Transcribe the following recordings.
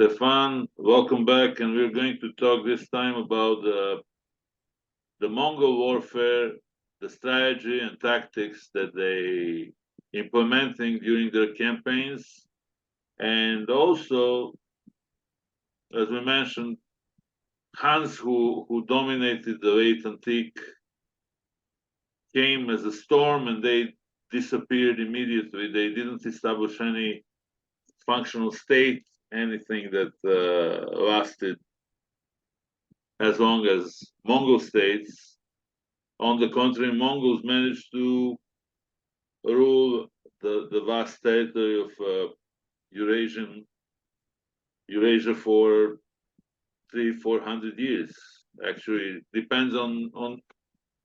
Stefan, welcome back, and we're going to talk this time about the Mongol warfare, the strategy and tactics that they implementing during their campaigns, and also, as we mentioned, Hans, who dominated the late antique, came as a storm, and they disappeared immediately. They didn't establish any functional state, anything that lasted as long as Mongol states. On the contrary, Mongols managed to rule the vast territory of Eurasia for 300-400 years. Actually, it depends on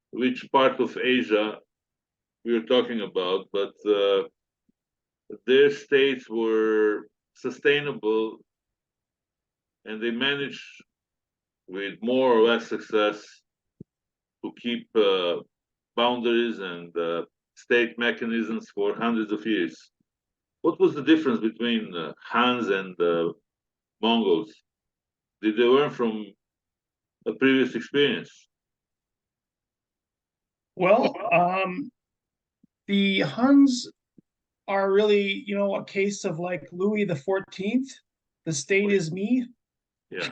which part of Asia we are talking about, but their states were sustainable, and they managed with more or less success to keep boundaries and state mechanisms for hundreds of years. What was the difference between Hans and Mongols? Did they learn from a previous experience? Well, the Huns are really, a case of like Louis the 14th. The state is me. Yeah.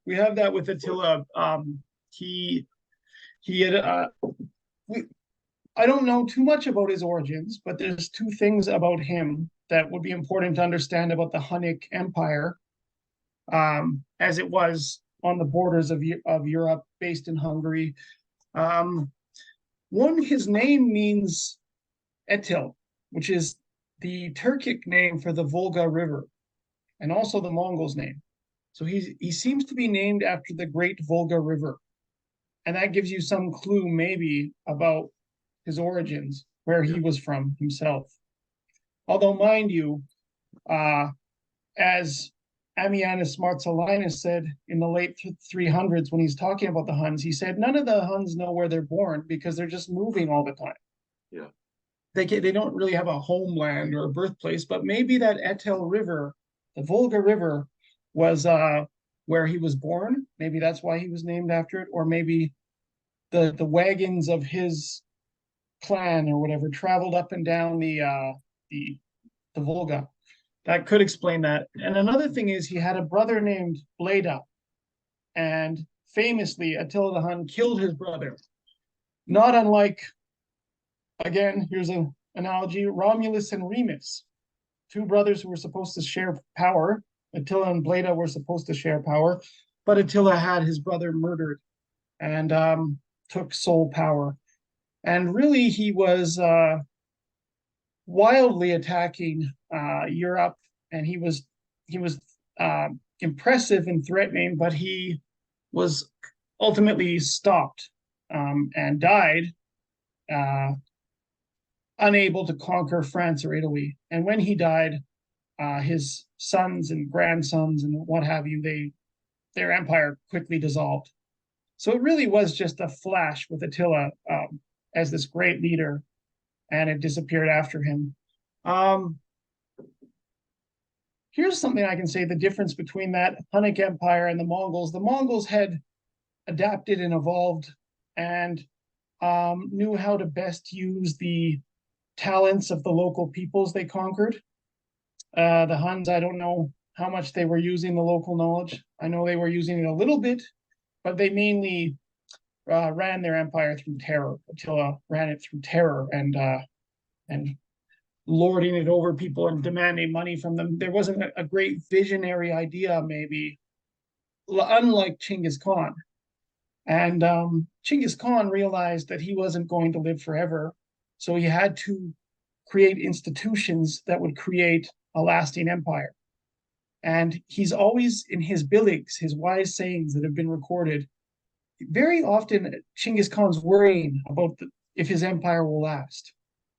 we have that with Attila. He had I don't know too much about his origins, but there's two things about him that would be important to understand about the Hunnic Empire, as it was on the borders of Europe, based in Hungary. One, his name means Etil, which is the Turkic name for the Volga River, and also the Mongols' name. So he seems to be named after the Great Volga River, and that gives you some clue maybe about his origins, where he was from himself. Although, mind you, as Ammianus Marcellinus said in the late 300s when he's talking about the Huns, he said none of the Huns know where they're born because they're just moving all the time. Yeah. They don't really have a homeland or a birthplace, but maybe that Etel River, the Volga River, was where he was born. Maybe that's why he was named after it, or maybe the wagons of his clan or whatever traveled up and down the Volga. That could explain that. And another thing is he had a brother named Bleda, and famously Attila the Hun killed his brother. Not unlike, again, here's an analogy, Romulus and Remus, two brothers who were supposed to share power. Attila and Bleda were supposed to share power, but Attila had his brother murdered and took sole power. And really, he was wildly attacking Europe, and he was impressive and threatening, but he was ultimately stopped and died, unable to conquer France or Italy. And when he died, his sons and grandsons and what have you, their empire quickly dissolved. So it really was just a flash with Attila as this great leader, and it disappeared after him. Here's something I can say, the difference between that Hunnic Empire and the Mongols. The Mongols had adapted and evolved and knew how to best use the talents of the local peoples they conquered. The Huns, I don't know how much they were using the local knowledge. I know they were using it a little bit, but they mainly ran their empire through terror. Attila ran it through terror and lording it over people and demanding money from them. There wasn't a great visionary idea, maybe, unlike Chinggis Khan. And Chinggis Khan realized that he wasn't going to live forever, so he had to create institutions that would create a lasting empire. And he's always, in his billings, his wise sayings that have been recorded, very often Chinggis Khan's worrying about if his empire will last.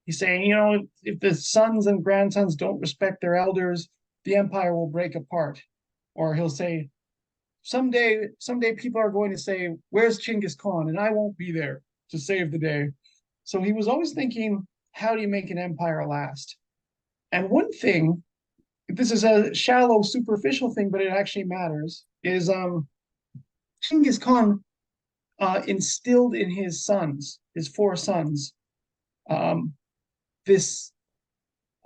He's saying, if the sons and grandsons don't respect their elders, the empire will break apart. Or he'll say, someday people are going to say, where's Chinggis Khan? And I won't be there to save the day. So he was always thinking, how do you make an empire last? And one thing this is a shallow, superficial thing, but it actually matters, is Genghis Khan instilled in his sons, his four sons, um, this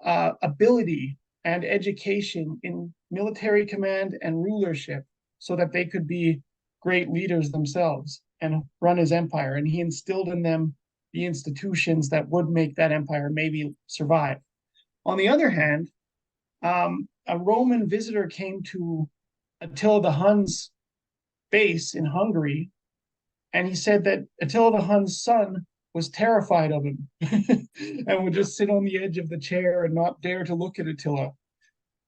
ability and education in military command and rulership so that they could be great leaders themselves and run his empire. And he instilled in them the institutions that would make that empire maybe survive. On the other hand, a Roman visitor came to Attila the Hun's base in Hungary, and he said that Attila the Hun's son was terrified of him and would just sit on the edge of the chair and not dare to look at Attila.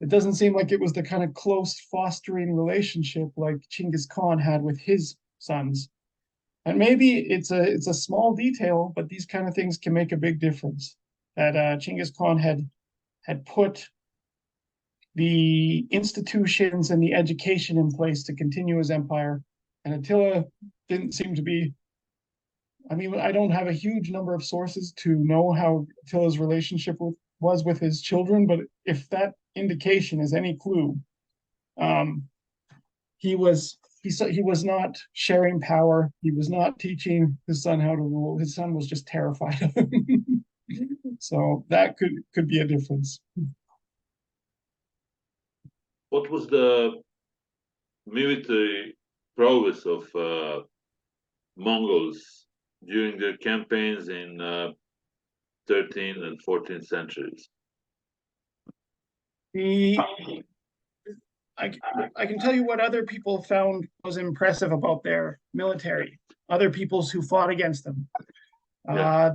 It doesn't seem like it was the kind of close fostering relationship like Genghis Khan had with his sons. And maybe it's a small detail, but these kind of things can make a big difference. That Genghis Khan had put the institutions and the education in place to continue his empire, and Attila didn't seem to be. I mean, I don't have a huge number of sources to know how Attila's relationship was with his children, but if that indication is any clue, um, he was not sharing power. He was not teaching his son how to rule. His son was just terrified of him. So that could be a difference. What was the military prowess of Mongols during their campaigns in 13th and 14th centuries? The I, I can tell you what other people found was impressive about their military, other peoples who fought against them. Yeah.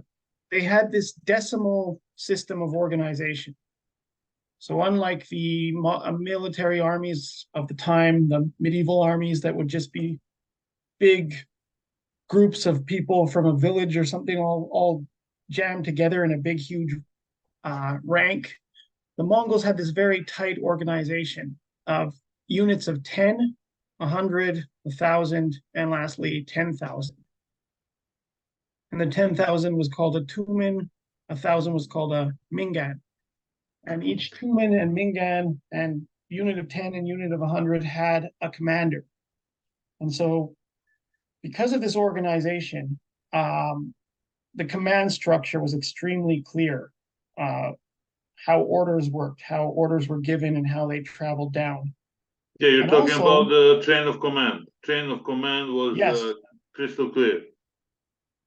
They had this decimal system of organization. So unlike the military armies of the time, the medieval armies that would just be big groups of people from a village or something all jammed together in a big, huge rank, the Mongols had this very tight organization of units of 10, 100, 1,000, and lastly 10,000. And the 10,000 was called a tumen, 1,000 was called a mingan. And each tumen and mingan and unit of 10 and unit of 100 had a commander. And so because of this organization, the command structure was extremely clear. How orders worked, how orders were given, and how they traveled down. Yeah, you're And talking also, about the chain of command. Chain of command was yes, crystal clear.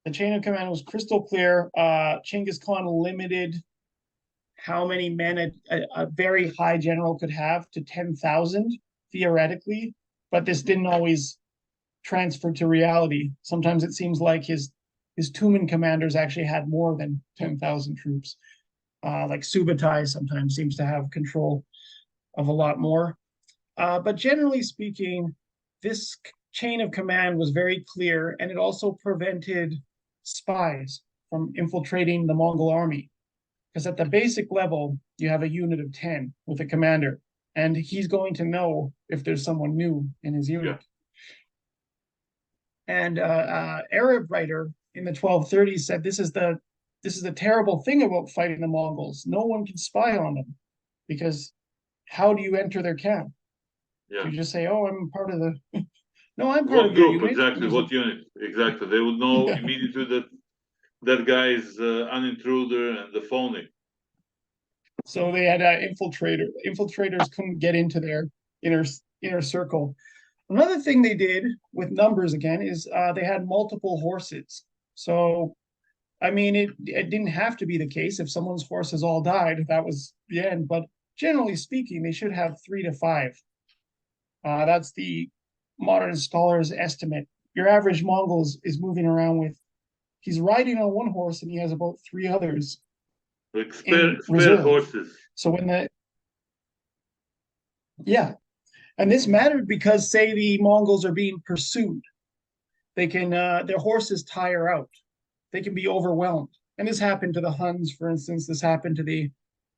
the chain of command was crystal clear. Genghis Khan limited how many men a very high general could have to 10,000 theoretically, but this didn't always transfer to reality. Sometimes it seems like his Tumen commanders actually had more than 10,000 troops. Like Subutai sometimes seems to have control of a lot more. But generally speaking, this chain of command was very clear, and it also prevented spies from infiltrating the Mongol army. Because at the basic level, you have a unit of 10 with a commander, and he's going to know if there's someone new in his unit. Yeah. And Arab writer in the 1230s said this is the terrible thing about fighting the Mongols. No one can spy on them, because how do you enter their camp? Yeah. Do you just say, "Oh, I'm part of the"? No, I'm part what of your group unit. exactly? What unit exactly? They would know immediately that that guy is an intruder and the phony. So they had infiltrator. Infiltrators couldn't get into their inner circle. Another thing they did with numbers again is they had multiple horses. So, I mean, it didn't have to be the case. If someone's horses all died, that was the end. But generally speaking, they should have 3 to 5. That's the modern scholar's estimate. Your average Mongol is moving around with, he's riding on one horse and he has about 3 others. Like spare horses. So when and this mattered because, say, the Mongols are being pursued, they can their horses tire out, they can be overwhelmed, and this happened to the Huns, for instance. This happened to the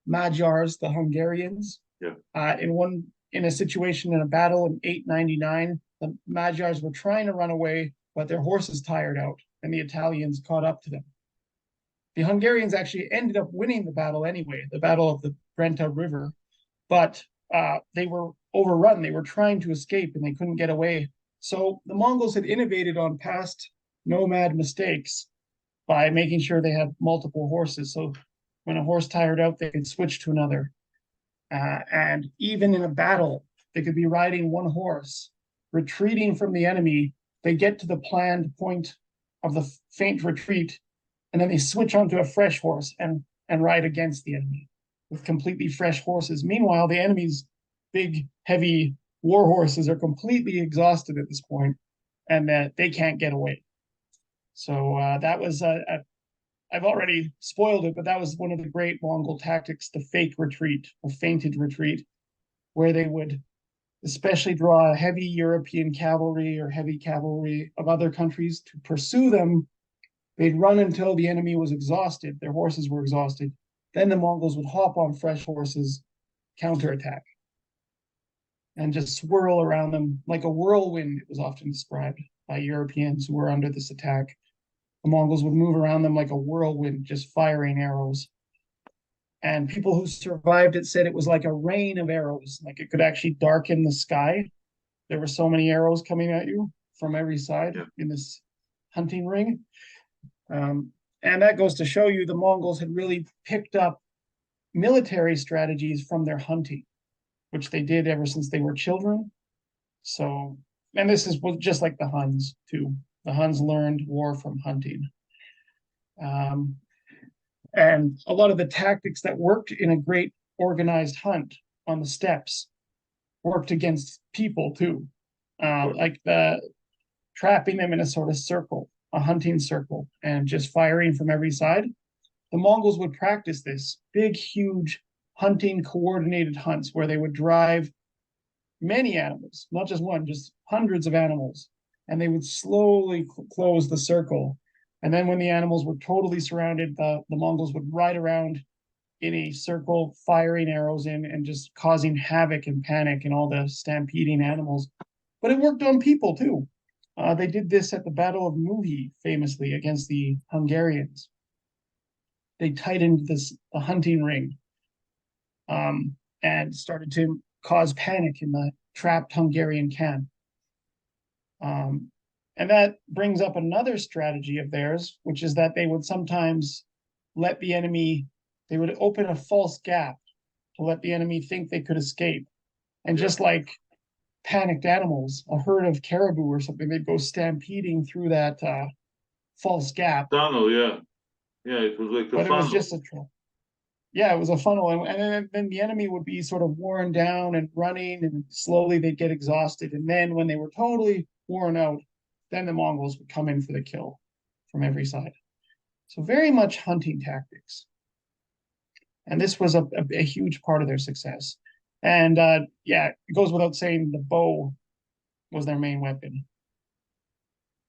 Magyars, the Hungarians. Yeah. In a situation in a battle in 899, the Magyars were trying to run away, but their horses tired out, and the Italians caught up to them. The Hungarians actually ended up winning the battle anyway, the Battle of the Brenta River. but they were overrun. They were trying to escape and they couldn't get away. So the Mongols had innovated on past nomad mistakes by making sure they had multiple horses. So when a horse tired out, they could switch to another. And even in a battle, they could be riding one horse, retreating from the enemy. They get to the planned point of the faint retreat, and then they switch onto a fresh horse and ride against the enemy with completely fresh horses. Meanwhile, the enemy's big, heavy war horses are completely exhausted at this point, and that they can't get away. So that was I've already spoiled it, but that was one of the great Mongol tactics, the fake retreat or feinted retreat, where they would especially draw heavy European cavalry or heavy cavalry of other countries to pursue them. They'd run until the enemy was exhausted, their horses were exhausted. Then the Mongols would hop on fresh horses, counterattack, and just swirl around them like a whirlwind, it was often described by Europeans who were under this attack. The Mongols would move around them like a whirlwind, just firing arrows. And people who survived it said it was like a rain of arrows, like it could actually darken the sky. There were so many arrows coming at you from every side in this hunting ring. And that goes to show you the Mongols had really picked up military strategies from their hunting, which they did ever since they were children. So, and this is just like the Huns too. The Huns learned war from hunting. And a lot of the tactics that worked in a great organized hunt on the steppes worked against people too, like the trapping them in a sort of circle, a hunting circle, and just firing from every side. The Mongols would practice this big, huge hunting coordinated hunts where they would drive many animals, not just one, just hundreds of animals, and they would slowly close the circle. And then when the animals were totally surrounded, the Mongols would ride around in a circle, firing arrows in and just causing havoc and panic in all the stampeding animals. But it worked on people too. They did this at the Battle of Muhi, famously, against the Hungarians. They tightened the hunting ring and started to cause panic in the trapped Hungarian camp. And that brings up another strategy of theirs, which is that they would sometimes let the enemy, they would open a false gap to let the enemy think they could escape. And just like panicked animals, a herd of caribou or something, they'd go stampeding through that false gap. Tunnel, yeah. Yeah, it was like a But funnel. it was just a yeah, it was a funnel. And then the enemy would be sort of worn down and running, and slowly they'd get exhausted. And then when they were totally worn out, then the Mongols would come in for the kill from every side. So very much hunting tactics. And this was a huge part of their success. And yeah, it goes without saying the bow was their main weapon.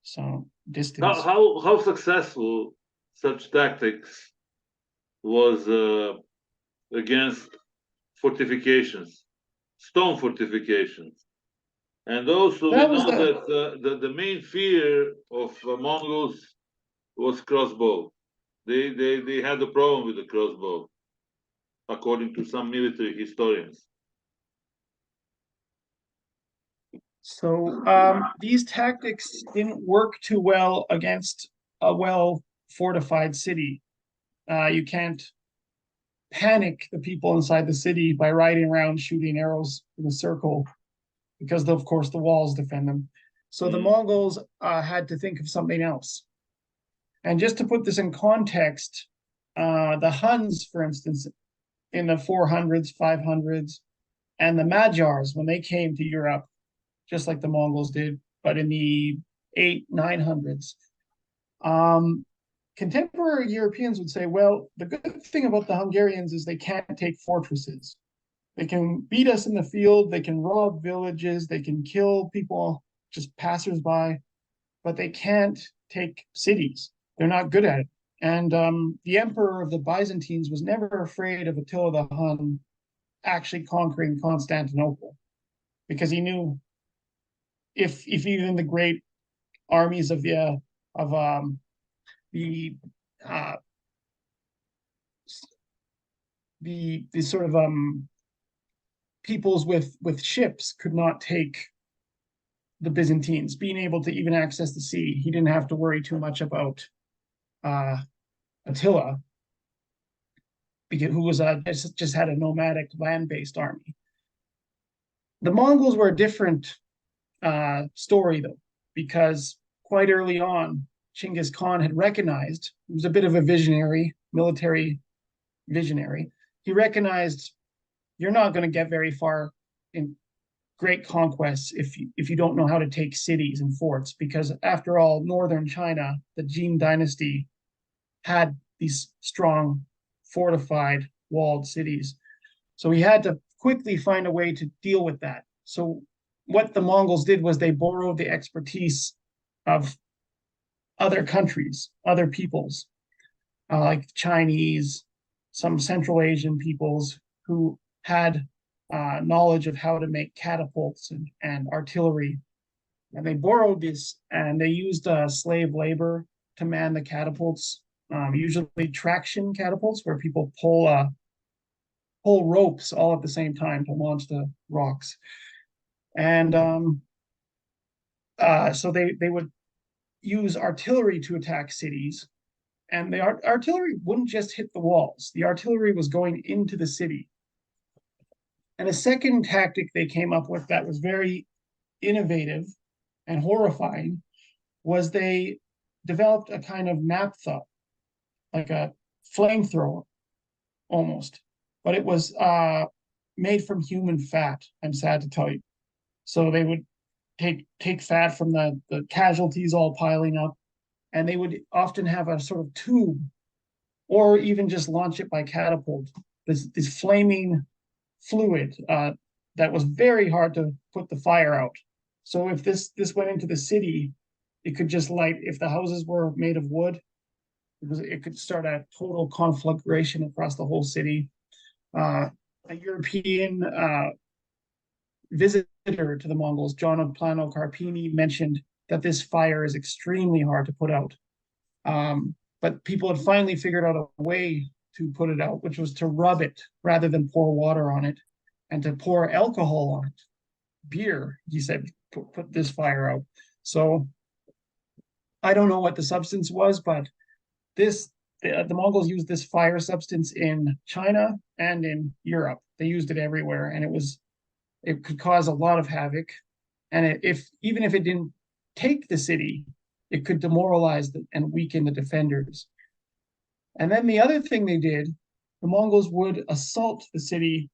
So distance. How successful such tactics was against fortifications, stone fortifications. And also, we know that the main fear of Mongols was crossbow. They had a problem with the crossbow, according to some military historians. So these tactics didn't work too well against a well fortified city. You can't panic the people inside the city by riding around shooting arrows in a circle, because of course the walls defend them. So the Mongols had to think of something else. And just to put this in context, the Huns, for instance, in the 400s, 500s, and the Magyars, when they came to Europe, just like the Mongols did, but in the 900s, contemporary Europeans would say, well, the good thing about the Hungarians is they can't take fortresses. They can beat us in the field, they can rob villages, they can kill people, just passersby, but they can't take cities. They're not good at it. And the emperor of the Byzantines was never afraid of Attila the Hun actually conquering Constantinople, because he knew if even the great armies of the sort of peoples with ships could not take the Byzantines, being able to even access the sea. He didn't have to worry too much about uh, Attila, because who was just had a nomadic land-based army. The Mongols were a different story though, because quite early on, Chinggis Khan had recognized he was a bit of a visionary, military visionary. He recognized you're not going to get very far in great conquests if you don't know how to take cities and forts, because after all, northern China, the Jin dynasty had these strong, fortified, walled cities. So he had to quickly find a way to deal with that. So what the Mongols did was they borrowed the expertise of other countries, other peoples, like Chinese, some Central Asian peoples who had knowledge of how to make catapults and artillery. And they borrowed this and they used slave labor to man the catapults, usually traction catapults where people pull ropes all at the same time to launch the rocks. And so they would use artillery to attack cities. And the artillery wouldn't just hit the walls, the artillery was going into the city. And a second tactic they came up with that was very innovative and horrifying was they developed a kind of naphtha, like a flamethrower almost, but it was made from human fat. I'm sad to tell you. So they would take fat from the casualties all piling up, and they would often have a sort of tube, or even just launch it by catapult. This flaming fluid that was very hard to put the fire out. So if this went into the city, it could just light. If the houses were made of wood, it could start a total conflagration across the whole city. A European visitor to the Mongols, John of Plano Carpini, mentioned that this fire is extremely hard to put out. But people had finally figured out a way to put it out, which was to rub it rather than pour water on it, and to pour alcohol on it. Beer, he said, put this fire out. So I don't know what the substance was, but the Mongols used this fire substance in China and in Europe. They used it everywhere, and it could cause a lot of havoc. And even if it didn't take the city, it could demoralize and weaken the defenders. And then the other thing they did, the Mongols would assault the city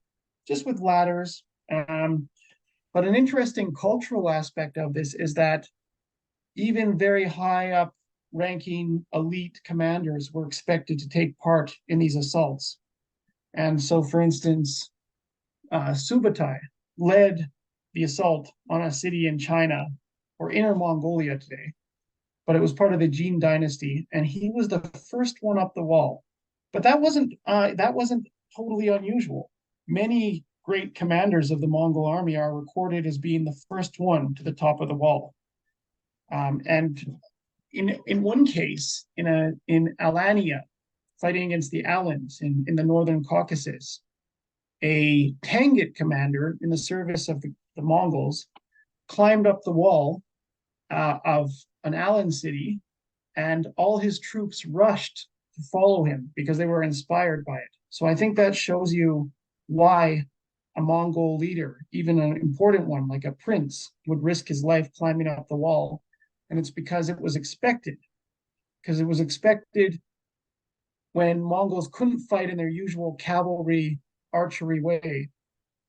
just with ladders. But an interesting cultural aspect of this is that even very high up ranking elite commanders were expected to take part in these assaults. And so, for instance, Subutai led the assault on a city in China or Inner Mongolia today, but it was part of the Jin dynasty, and he was the first one up the wall. But that wasn't totally unusual. Many great commanders of the Mongol army are recorded as being the first one to the top of the wall. And in one case, in Alania, fighting against the Alans in the northern Caucasus, a Tangut commander in the service of the Mongols climbed up the wall of an Alan city, and all his troops rushed to follow him because they were inspired by it. So I think that shows you why a Mongol leader, even an important one like a prince, would risk his life climbing up the wall. And it's because it was expected. Because it was expected when Mongols couldn't fight in their usual cavalry archery way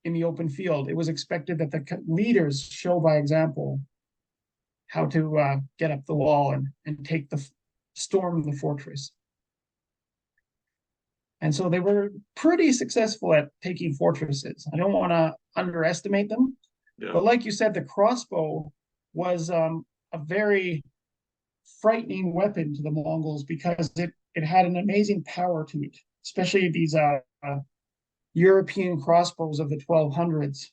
in the open field. It was expected that the leaders show by example how to get up the wall and storm the fortress. And so they were pretty successful at taking fortresses. I don't want to underestimate them, but like you said, the crossbow was a very frightening weapon to the Mongols because it had an amazing power to it, especially these European crossbows of the 1200s.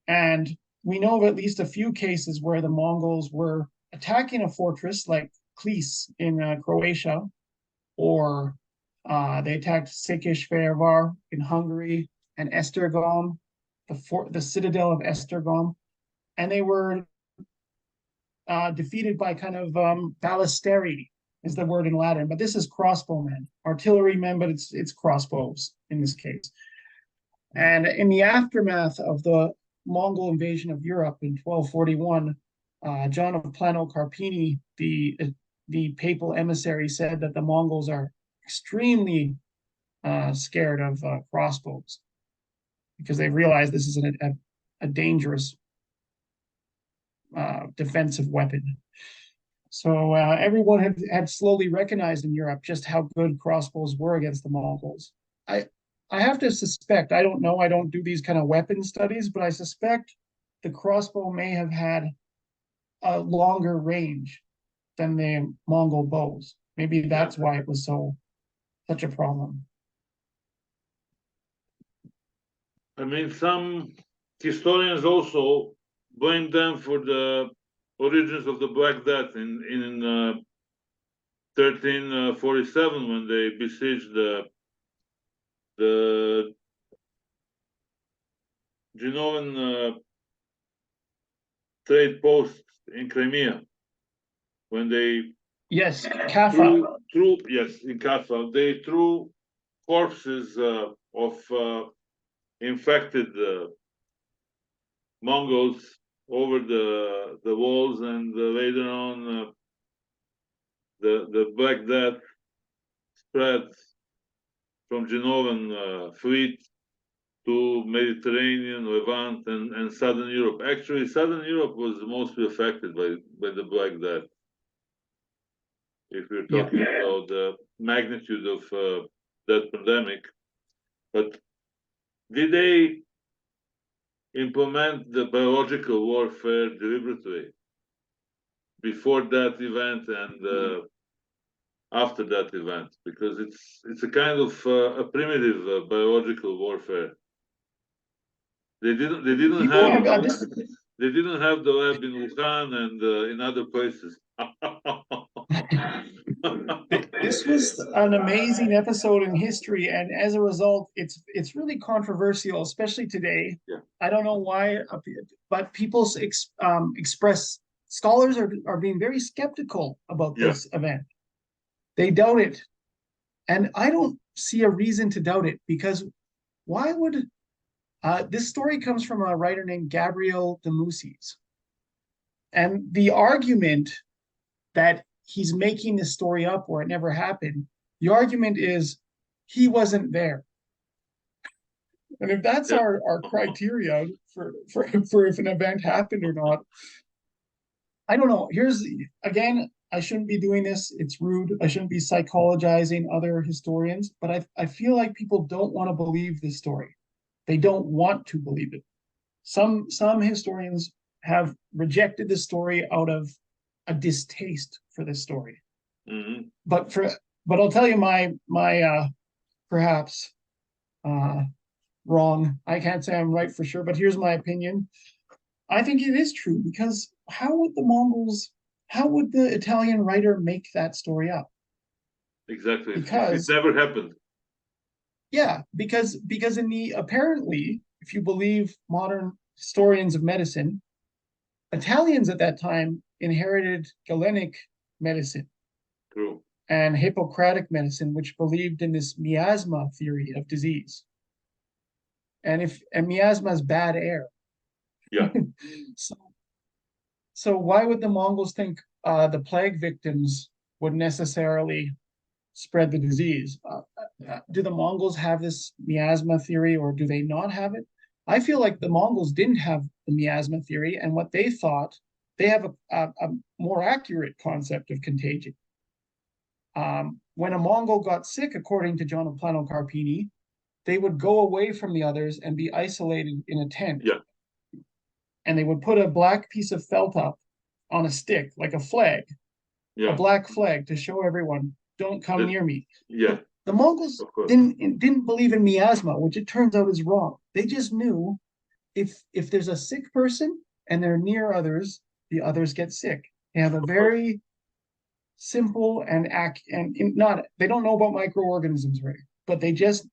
And we know of at least a few cases where the Mongols were attacking a fortress like Klis in Croatia, or they attacked Székesfehérvár in Hungary and Esztergom the citadel of Esztergom, and they were defeated by kind of ballisteri is the word in Latin, but this is crossbowmen, artillerymen, but it's crossbows in this case. And in the aftermath of the Mongol invasion of Europe in 1241, John of Plano Carpini, the papal emissary, said that the Mongols are extremely scared of crossbows because they realize this is a dangerous defensive weapon. So everyone had slowly recognized in Europe just how good crossbows were against the Mongols. I have to suspect, I don't know, I don't do these kind of weapon studies, but I suspect the crossbow may have had a longer range than the Mongol bows. Maybe that's why it was such a problem. I mean, some historians also blame them for the origins of the Black Death in 1347 when they besieged the Genovan trade post in Crimea. When they Kaffa. in Kaffa, they threw corpses of infected Mongols over the walls, and later on the Black Death spread from Genovan fleet to Mediterranean, Levant, and Southern Europe. Actually, Southern Europe was mostly affected by the Black Death. If we're talking about the magnitude of that pandemic, but did they implement the biological warfare deliberately before that event and after that event? Because it's a kind of a primitive biological warfare. They didn't have the lab in Wuhan and in other places. This was an amazing episode in history, and as a result, it's really controversial, especially today. Yeah. I don't know why, but people express scholars are being very skeptical about this event. They doubt it, and I don't see a reason to doubt it, because why would this story comes from a writer named Gabriel de Musis, and the argument that he's making this story up or it never happened, the argument is he wasn't there. And if that's our criteria for if an event happened or not, I don't know. Again, I shouldn't be doing this. It's rude. I shouldn't be psychologizing other historians, but I feel like people don't want to believe this story. They don't want to believe it. Some historians have rejected the story out of a distaste for this story. Mm-hmm. But I'll tell you my perhaps wrong. I can't say I'm right for sure, but here's my opinion. I think it is true, because how would the Italian writer make that story up? Exactly. Because it never happened. Yeah, because apparently, if you believe modern historians of medicine, Italians at that time inherited Galenic medicine. True. And Hippocratic medicine, which believed in this miasma theory of disease. And miasma is bad air. Yeah. So why would the Mongols think the plague victims would necessarily spread the disease? Do the Mongols have this miasma theory, or do they not have it? I feel like the Mongols didn't have the miasma theory, and what they thought, they have a more accurate concept of contagion. When a Mongol got sick, according to John of Plano Carpini, they would go away from the others and be isolated in a tent. Yeah. And they would put a black piece of felt up on a stick, like a flag, a black flag, to show everyone, don't come near me. Yeah. The Mongols didn't believe in miasma, which it turns out is wrong. They just knew if there's a sick person and they're near others, the others get sick. They have a very simple they don't know about microorganisms, right? But they just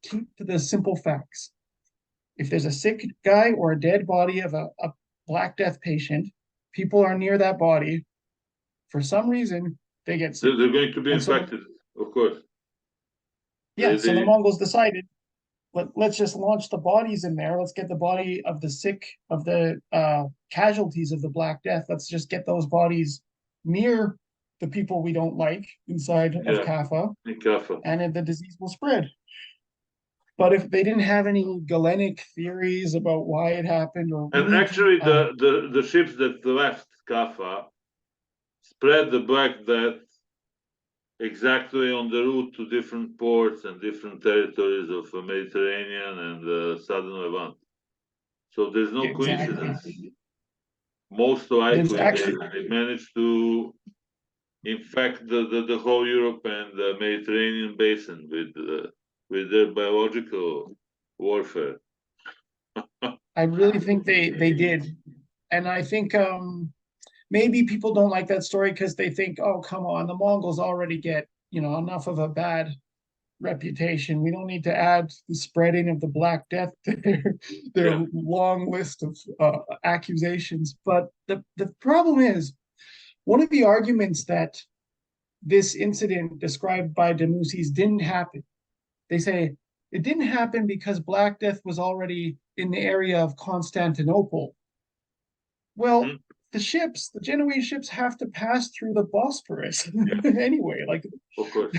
keep to the simple facts. if there's a sick guy or a dead body of a Black Death patient, people are near that body. For some reason, they get sick. They're going to be And so, infected, of course. yeah, so the They Mongols decided, let's just launch the bodies in there. Let's get the body of the sick, of the casualties of the Black Death. Let's just get those bodies near the people we don't like inside of yeah, Kaffa, be careful. and then the disease will spread. But if they didn't have any Galenic theories about why it happened or And really actually, the ships that left Kaffa spread the Black Death exactly on the route to different ports and different territories of the Mediterranean and the southern Levant. So there's no exactly, coincidence. Most there's likely, actually, they managed to infect the whole Europe and the Mediterranean basin with their biological warfare. I really think they did, and I think maybe people don't like that story because they think, oh, come on, the Mongols already get, enough of a bad reputation. We don't need to add the spreading of the Black Death to their Yeah, long list of accusations. But the problem is, one of the arguments that this incident described by Demusis didn't happen. They say it didn't happen because Black Death was already in the area of Constantinople. Well, mhm, the Genoese ships have to pass through the Bosporus yeah, anyway. Like, of course.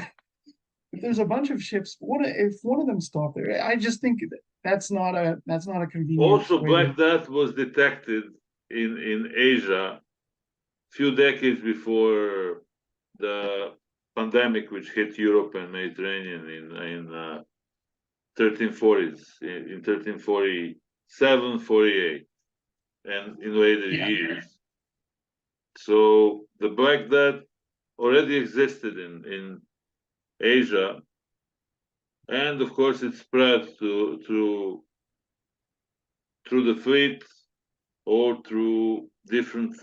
if there's a bunch of ships, if one of them stopped there, I just think that's not a convenient Also, way to. Black Death was detected in Asia few decades before the pandemic, which hit Europe and Mediterranean in 1340s, in 1347, 48, and in later Yeah, years. So the Black Death already existed in Asia, and of course it spread through the fleet or through different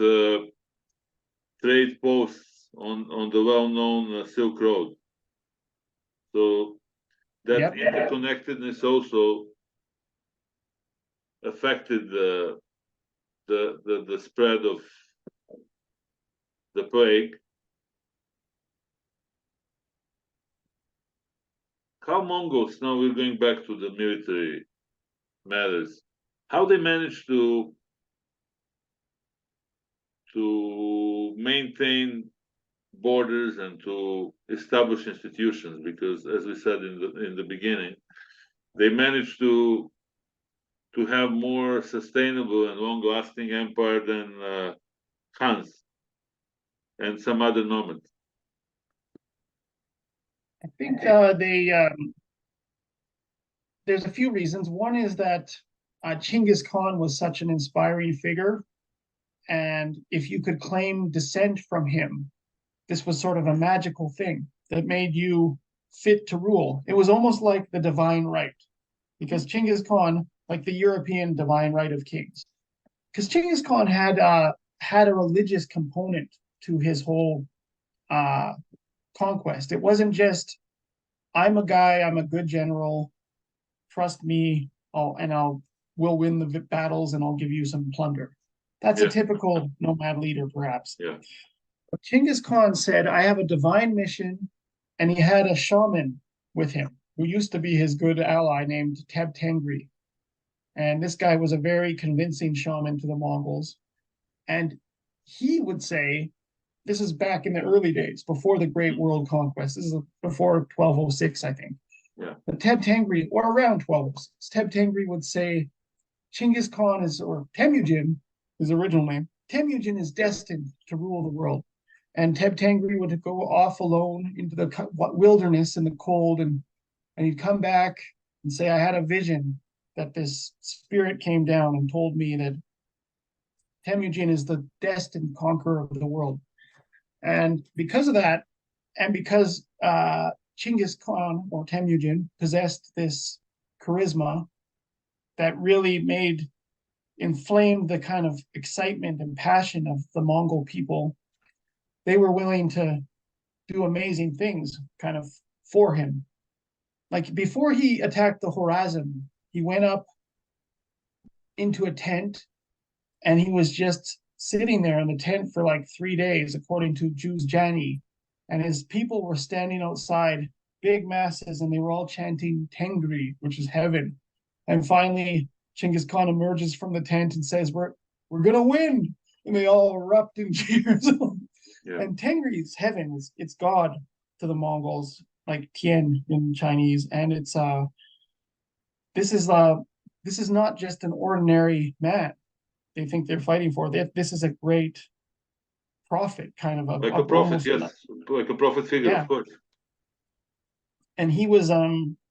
trade posts on the well-known Silk Road. So that yep. interconnectedness also affected the spread of the plague. How Mongols, now we're going back to the military matters, how they managed to maintain borders and to establish institutions, because as we said in the beginning, they managed to have more sustainable and long-lasting empire than Khans and some other nomads. I think there's a few reasons. One is that Chinggis Khan was such an inspiring figure, and if you could claim descent from him, this was sort of a magical thing that made you fit to rule. It was almost like the divine right, because Chinggis Khan, like the European divine right of kings, because Chinggis Khan had a religious component to his whole uh, conquest. It wasn't just I'm a guy, I'm a good general, trust me, I'll we'll win the battles and I'll give you some plunder. That's a Yeah, typical nomad leader, perhaps. yeah, But Chinggis Khan said, I have a divine mission, and he had a shaman with him who used to be his good ally named Teb Tengri. And this guy was a very convincing shaman to the Mongols. And he would say, this is back in the early days, before the Great World Conquest. This is before 1206, I think. yeah, But Teb Tengri, or around 1206, Teb Tengri would say, Chinggis Khan is, or Temujin, his original name, Temujin is destined to rule the world. And Teb Tengri would go off alone into the wilderness in the cold, and he'd come back and say, I had a vision that this spirit came down and told me that Temujin is the destined conqueror of the world. And because of that, and because Chinggis Khan or Temujin possessed this charisma that really inflamed the kind of excitement and passion of the Mongol people, they were willing to do amazing things kind of for him. Like before he attacked the Horazm, he went up into a tent, and he was just sitting there in the tent for like 3 days, according to Jews Jani, and his people were standing outside, big masses, and they were all chanting Tengri, which is heaven. And finally, Chinggis Khan emerges from the tent and says, "We're gonna win," and they all erupt in cheers. Yeah. And Tengri is heaven; it's God to the Mongols, like Tien in Chinese, and it's this is uh this is not just an ordinary man they think they're fighting for. This is a great prophet, kind of Like a prophet, almost yes, like a prophet figure, yeah. of course. And he was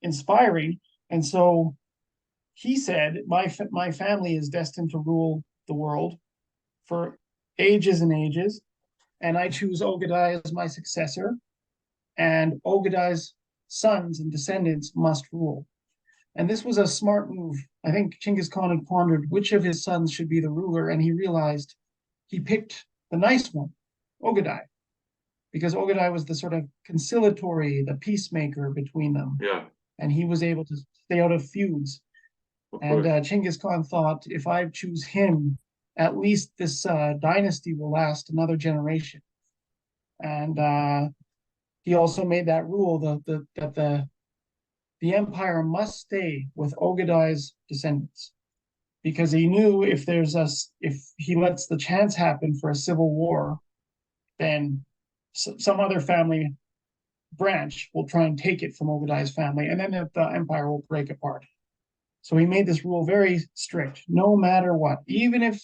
inspiring, and so he said, my family is destined to rule the world for ages and ages, and I choose Ogadai as my successor, and Ogadai's sons and descendants must rule. And this was a smart move. I think Chinggis Khan had pondered which of his sons should be the ruler, and he realized he picked the nice one, Ogadai, because Ogadai was the sort of conciliatory, the peacemaker between them, Yeah, and he was able to stay out of feuds. of And course. Chinggis Khan thought, if I choose him, at least this dynasty will last another generation. And he also made that rule that the empire must stay with Ogadai's descendants, because he knew if he lets the chance happen for a civil war, then some other family branch will try and take it from Ogadai's family, and then the empire will break apart. So he made this rule very strict, no matter what. Even if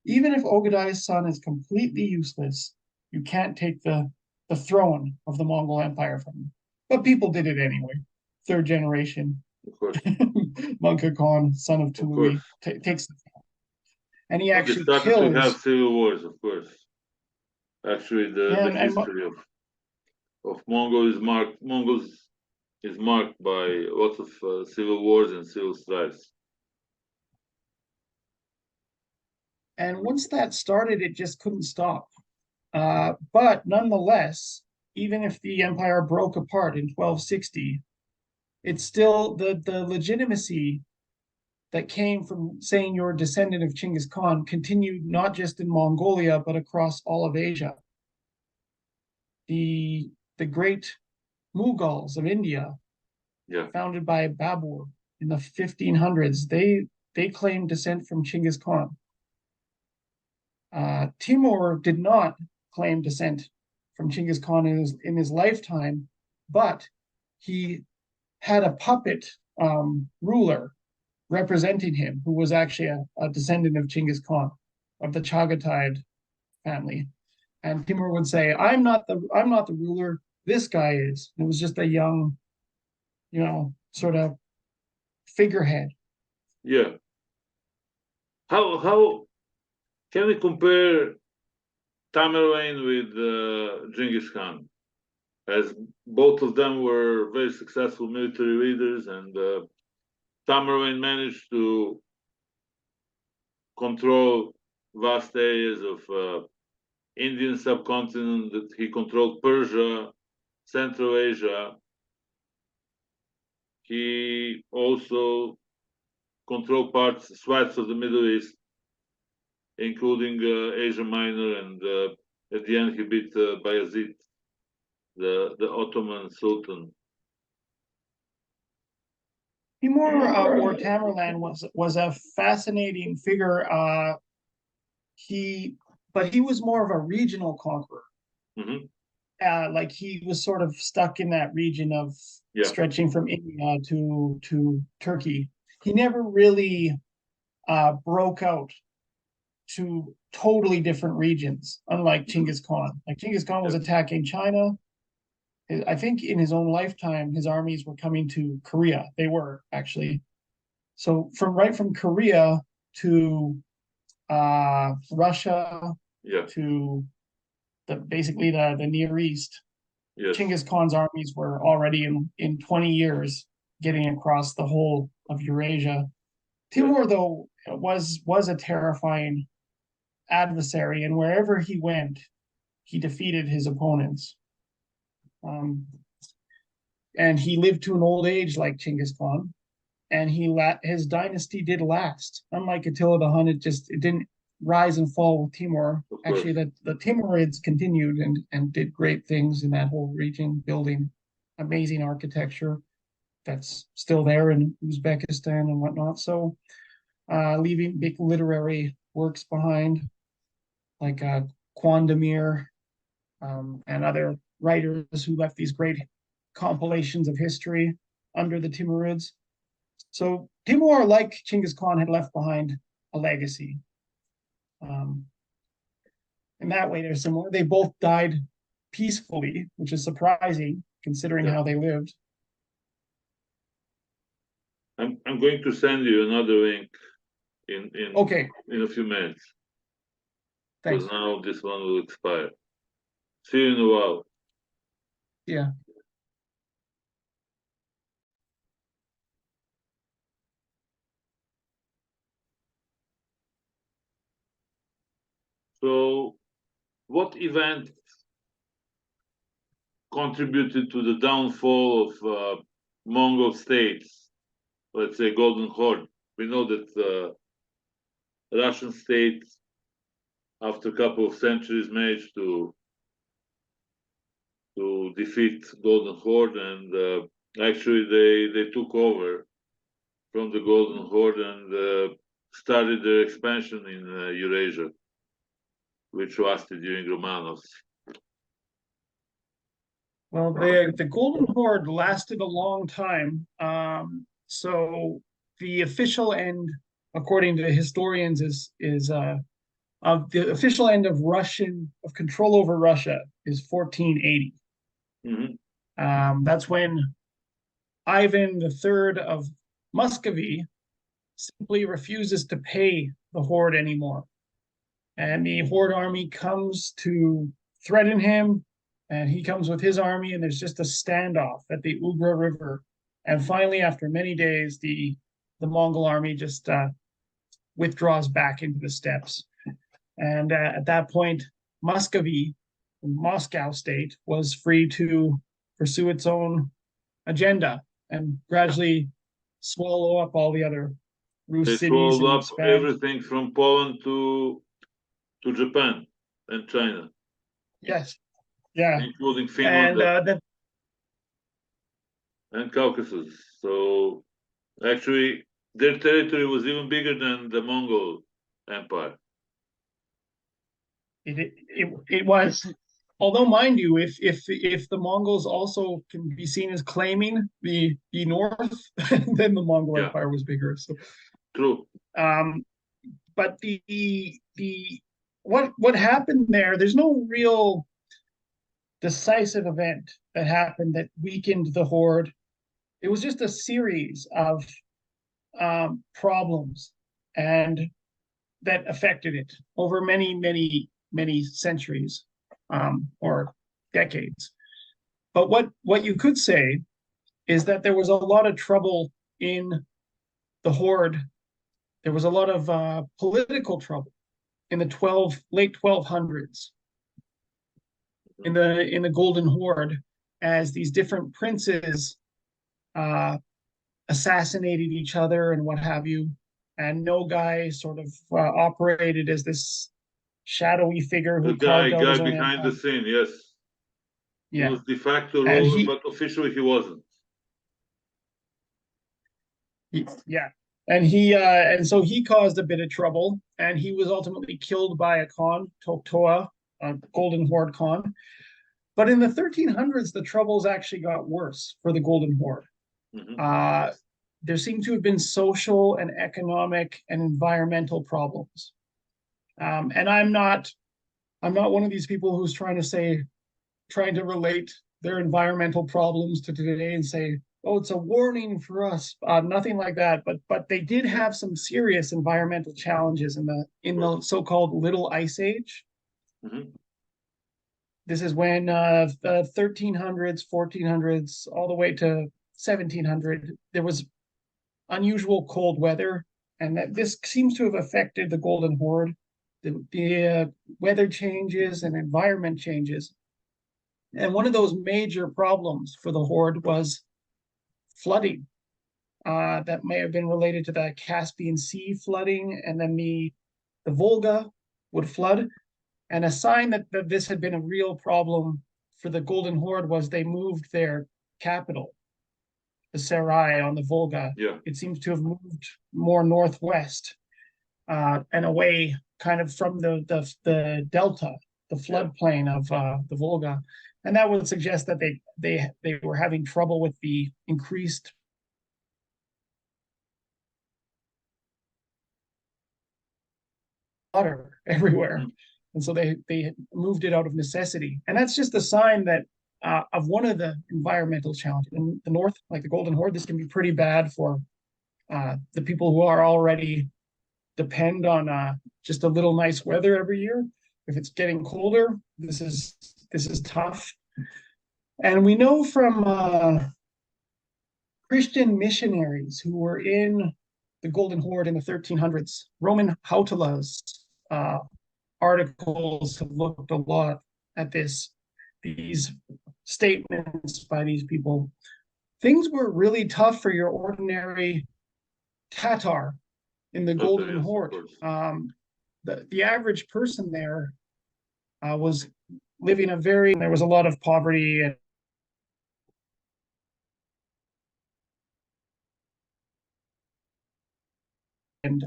Ogadai's son is completely useless, you can't take the throne of the Mongol Empire from him. But people did it anyway. Third generation, Of course, Manka Khan, son of of course. Tuli, takes the throne. And he Well, they actually started to have kills. civil wars, of course. Actually, the And history of Mongols is marked by lots of civil wars and civil strife. once that started, it just couldn't stop. But nonetheless, even if the empire broke apart in 1260, it's still the legitimacy that came from saying you're a descendant of Chinggis Khan continued not just in Mongolia, but across all of Asia. The great Mughals of India, Yeah, founded by Babur in the 1500s, they claimed descent from Chinggis Khan. Timur did not claim descent from Chinggis Khan in his lifetime, but he had a puppet ruler representing him who was actually a descendant of Chinggis Khan, of the Chagatai family. And Timur would say, I'm not the ruler, this guy is. It was just a young, sort of figurehead. yeah. How can we compare Tamerlane with Genghis Khan? As both of them were very successful military leaders, and Tamerlane managed to control vast areas of Indian subcontinent. That he controlled Persia, Central Asia. He also controlled swaths of the Middle East, including Asia Minor, and at the end he beat Bayezid, the Ottoman Sultan. Timur or Tamerlan was a fascinating figure. He but he was more of a regional conqueror. Hmm. Like he was sort of stuck in that region of Yeah, stretching from India to Turkey. He never really broke out to totally different regions, unlike Genghis Khan. Like Genghis Khan was yes, attacking China. I think in his own lifetime, his armies were coming to Korea. They were actually. So from Korea to Russia yeah, to basically the Near East, yes, Genghis Khan's armies were already in 20 years getting across the whole of Eurasia. yes. Timur, though, was a terrifying adversary, and wherever he went, he defeated his opponents. Um, and he lived to an old age like Genghis Khan. and his dynasty did last. Unlike Attila the Hun, it didn't rise and fall with Timur. Actually, the Timurids continued and did great things in that whole region, building amazing architecture that's still there in Uzbekistan and whatnot. So, leaving big literary works behind, like Kwandamir and other writers who left these great compilations of history under the Timurids. So Timur, like Chinggis Khan, had left behind a legacy. In that way, they're similar. They both died peacefully, which is surprising considering how they lived. I'm going to send you another link in a few minutes. Thanks. Because now this one will expire. See you in a while. Yeah. So, what event contributed to the downfall of Mongol states? Let's say Golden Horde. We know that Russian states, after a couple of centuries, managed to defeat Golden Horde, and actually they took over from the Golden Horde and started their expansion in Eurasia, which lasted during Romanovs. Well, the Golden Horde lasted a long time. So the official end, according to historians, is the official end of control over Russia is 1480. That's when Ivan III of Muscovy simply refuses to pay the Horde anymore. And the Horde army comes to threaten him, and he comes with his army, and there's just a standoff at the Ugra River. And finally, after many days, the Mongol army just withdraws back into the steppes. And at that point, Muscovy, Moscow state, was free to pursue its own agenda and gradually swallow up all the other Rus cities. They swallowed up everything from Poland to Japan and China. Yes. Yeah. Including Finland and Caucasus. So actually, their territory was even bigger than the Mongol Empire. It was, although mind you, if the Mongols also can be seen as claiming the north, then the Mongol Empire was bigger. So true. But what happened there? There's no real decisive event that happened that weakened the Horde. It was just a series of problems and that affected it over many centuries or decades. But what you could say is that there was a lot of trouble in the Horde. There was a lot of political trouble in the late 1200s in the Golden Horde, as these different princes assassinated each other and what have you, and Nogai sort of operated as this shadowy figure who guy behind the scene. Yes, he was de facto ruler, but officially he wasn't. And so he caused a bit of trouble, and he was ultimately killed by a Khan, Toktoa, a Golden Horde Khan. But in the 1300s, the troubles actually got worse for the Golden Horde. There seemed to have been social and economic and environmental problems. And I'm not one of these people who's trying to relate their environmental problems to today and say, oh, it's a warning for us. Nothing like that. But they did have some serious environmental challenges in the so-called Little Ice Age. This is when the 1300s, 1400s, all the way to 1700, there was unusual cold weather, and that this seems to have affected the Golden Horde. The weather changes and environment changes. And one of those major problems for the Horde was flooding. that may have been related to the Caspian Sea flooding, and then the Volga would flood. And a sign that this had been a real problem for the Golden Horde was they moved their capital, the Sarai on the Volga. Yeah. It seems to have moved more northwest and away, kind of from the delta, the floodplain of the Volga, and that would suggest that they were having trouble with the increased water everywhere. Mhm. And so they moved it out of necessity. And that's just a sign that of one of the environmental challenges. In the north, like the Golden Horde, this can be pretty bad for the people who are already depend on just a little nice weather every year. If it's getting colder, this is tough. And we know from Christian missionaries who were in the Golden Horde in the 1300s, Roman Hautala's articles have looked a lot at these statements by these people. Things were really tough for your ordinary Tatar in the Golden Yes, Horde. The average person there was living there was a lot of poverty and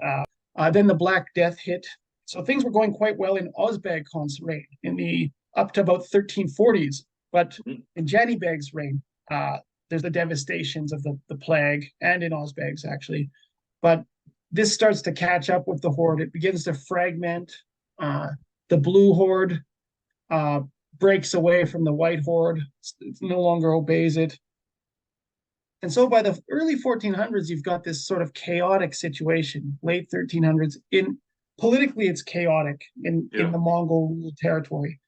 then the Black Death hit. So things were going quite well in Ozbeg Khan's reign in the up to about 1340s. But in Janibeg's reign, there's the devastations of the plague, and in Ozbeg's actually. But this starts to catch up with the Horde. It begins to fragment. The Blue Horde breaks away from the White Horde. It no longer obeys it. And so by the early 1400s, you've got this sort of chaotic situation, late 1300s. Politically, it's chaotic in the Mongol territory.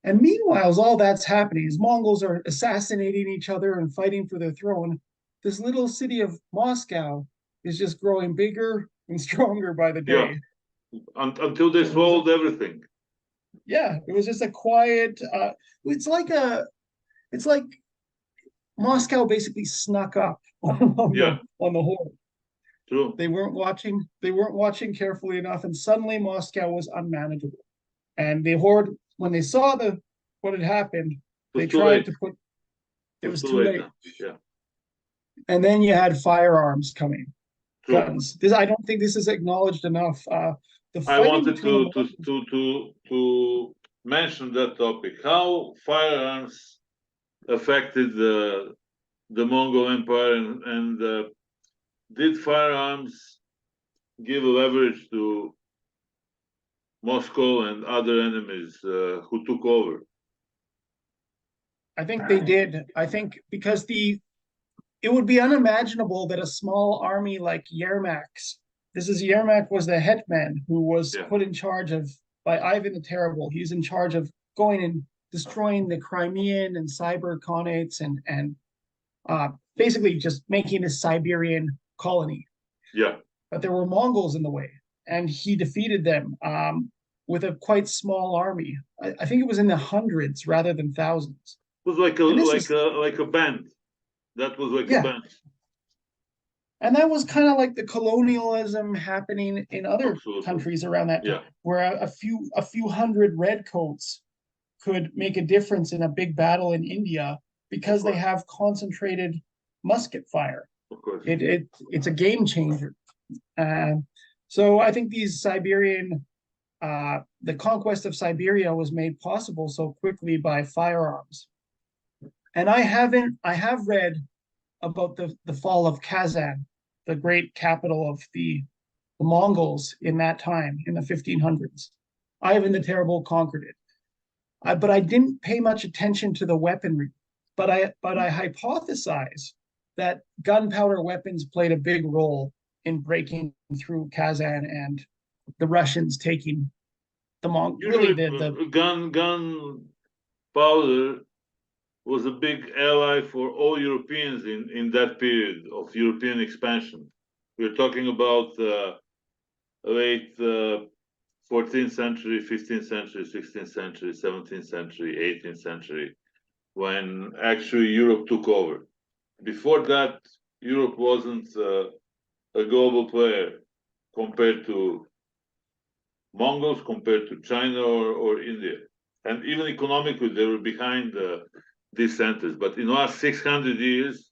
And meanwhile, as all that's happening, as Mongols are assassinating each other and fighting for their throne, this little city of Moscow is just growing bigger and stronger by the day. Yeah. Until they swallowed everything. Yeah, it was just a quiet. It's like Moscow basically snuck up on the Horde. True. They weren't watching carefully enough, and suddenly Moscow was unmanageable. And the Horde, when they saw what had happened, they tried to put. It was too late. Yeah. And then you had firearms coming, True. guns. I don't think this is acknowledged enough. I wanted to mention that topic. How firearms affected the Mongol Empire, and did firearms give leverage to Moscow and other enemies who took over? I think they did. I think because it would be unimaginable that a small army like Yermak's, Yermak was the hetman who was put in charge by Ivan the Terrible. He's in charge of going and destroying the Crimean and Cyber Khanates and basically just making a Siberian colony. Yeah. But there were Mongols in the way, and he defeated them with a quite small army. I think it was in the hundreds rather than thousands. It was like a band. That was like a band. And that was kind of like the colonialism happening in other countries around that time, where a few hundred redcoats could make a difference in a big battle in India because they have concentrated musket fire. Of course. It's a game changer. So I think these the conquest of Siberia was made possible so quickly by firearms. And I have read about the fall of Kazan, the great capital of the Mongols in that time, in the 1500s. Ivan the Terrible conquered it. But I didn't pay much attention to the weaponry. But I hypothesize that gunpowder weapons played a big role in breaking through Kazan and the Russians taking the Mongols. Really, the gun powder was a big ally for all Europeans in that period of European expansion. We're talking about late 14th century, 15th century, 16th century, 17th century, 18th century, when actually Europe took over. Before that, Europe wasn't a global player compared to Mongols, compared to China or India. And even economically, they were behind these centers. But in the last 600 years,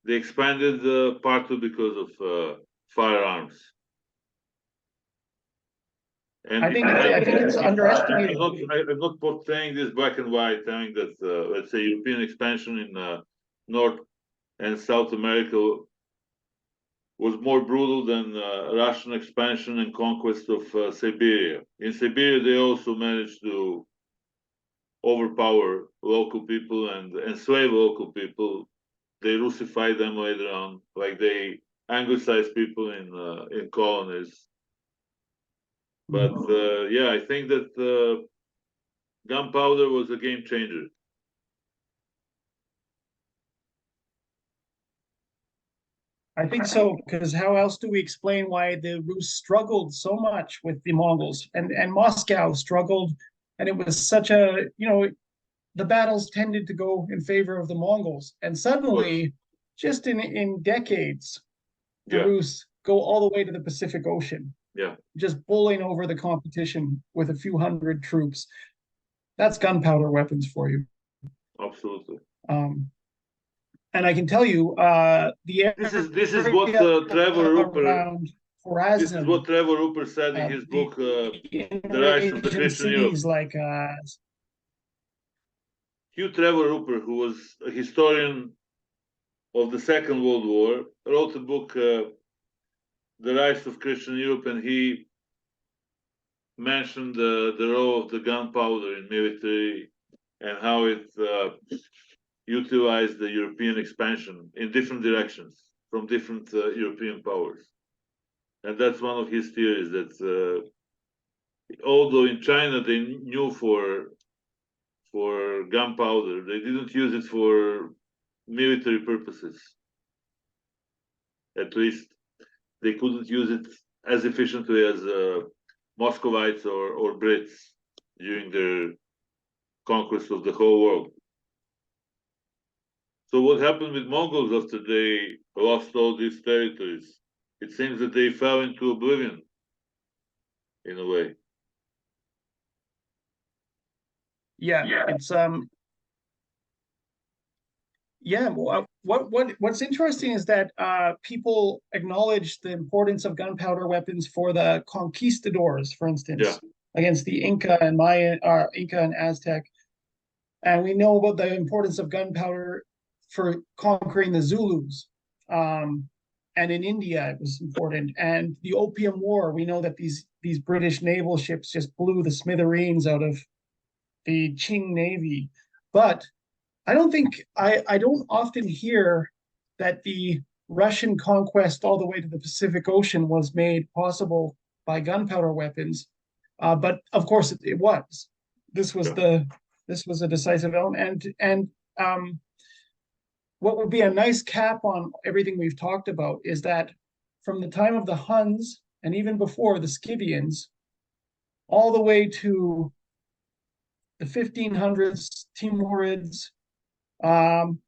they expanded partly because of firearms. And I think it's underestimated. I'm not portraying this black and white, saying that let's say European expansion in North and South America was more brutal than Russian expansion and conquest of Siberia. In Siberia, they also managed to overpower local people and enslave local people. They Russified them later on, like they anglicized people in colonies. But yeah, I think that gunpowder was a game changer. I think so, because how else do we explain why the Rus struggled so much with the Mongols and Moscow struggled, and it was such a, the battles tended to go in favor of the Mongols, and suddenly, just in decades, the Yeah, Rus go all the way to the Pacific Ocean, yeah, just bowling over the competition with a few hundred troops. That's gunpowder weapons for you. absolutely. Um, and I can tell you, the This is what area Trevor Rupert. around This is Khorasan, what Trevor Rupert said in his the book, "The Rise of the Eurasian Christian Europe." cities like Hugh Trevor Rupert, who was a historian of the Second World War, wrote a book, "The Rise of Christian Europe," and he mentioned the role of the gunpowder in military and how it utilized the European expansion in different directions from different European powers. And that's one of his theories that although in China they knew for gunpowder, they didn't use it for military purposes. At least they couldn't use it as efficiently as Muscovites or Brits during their conquest of the whole world. So what happened with Mongols after they lost all these territories? It seems that they fell into oblivion in a way. it's yeah, what's interesting is that people acknowledge the importance of gunpowder weapons for the conquistadors, for instance, Yeah, against the Inca and Inca and Aztec. And we know about the importance of gunpowder for conquering the Zulus. And in India, it was important. And the Opium War, we know that these British naval ships just blew the smithereens out of the Qing Navy. But I don't often hear that the Russian conquest all the way to the Pacific Ocean was made possible by gunpowder weapons. But of course it was. This was yeah, the this was a decisive element. And what would be a nice cap on everything we've talked about is that from the time of the Huns and even before the Scythians, all the way to the 1500s, Timurids, um,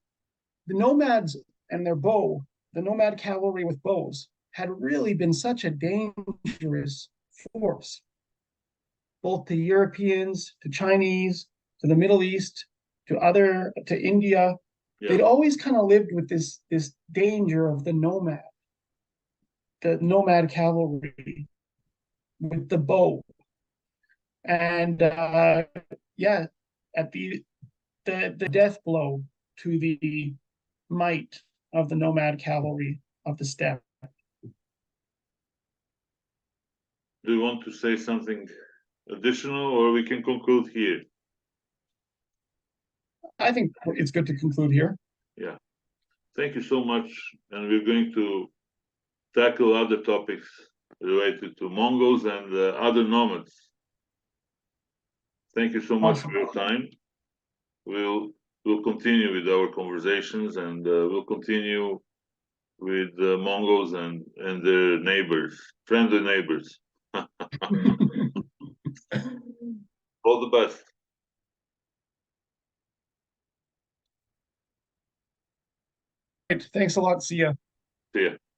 the nomads and their bow, the nomad cavalry with bows, had really been such a dangerous force, both to Europeans, to Chinese, to the Middle East, to India. yeah. They'd always kind of lived with this danger of the nomad cavalry with the bow. And yeah, at the death blow to the might of the nomad cavalry of the steppe. Do you want to say something additional, or we can conclude here? I think it's good to conclude here. Yeah. Thank you so much. And we're going to tackle other topics related to Mongols and other nomads. Thank you so much Awesome. for your time. We'll continue with our conversations, and we'll continue with the Mongols and their neighbors, friendly neighbors. All the best. Thanks a lot. See ya. See ya.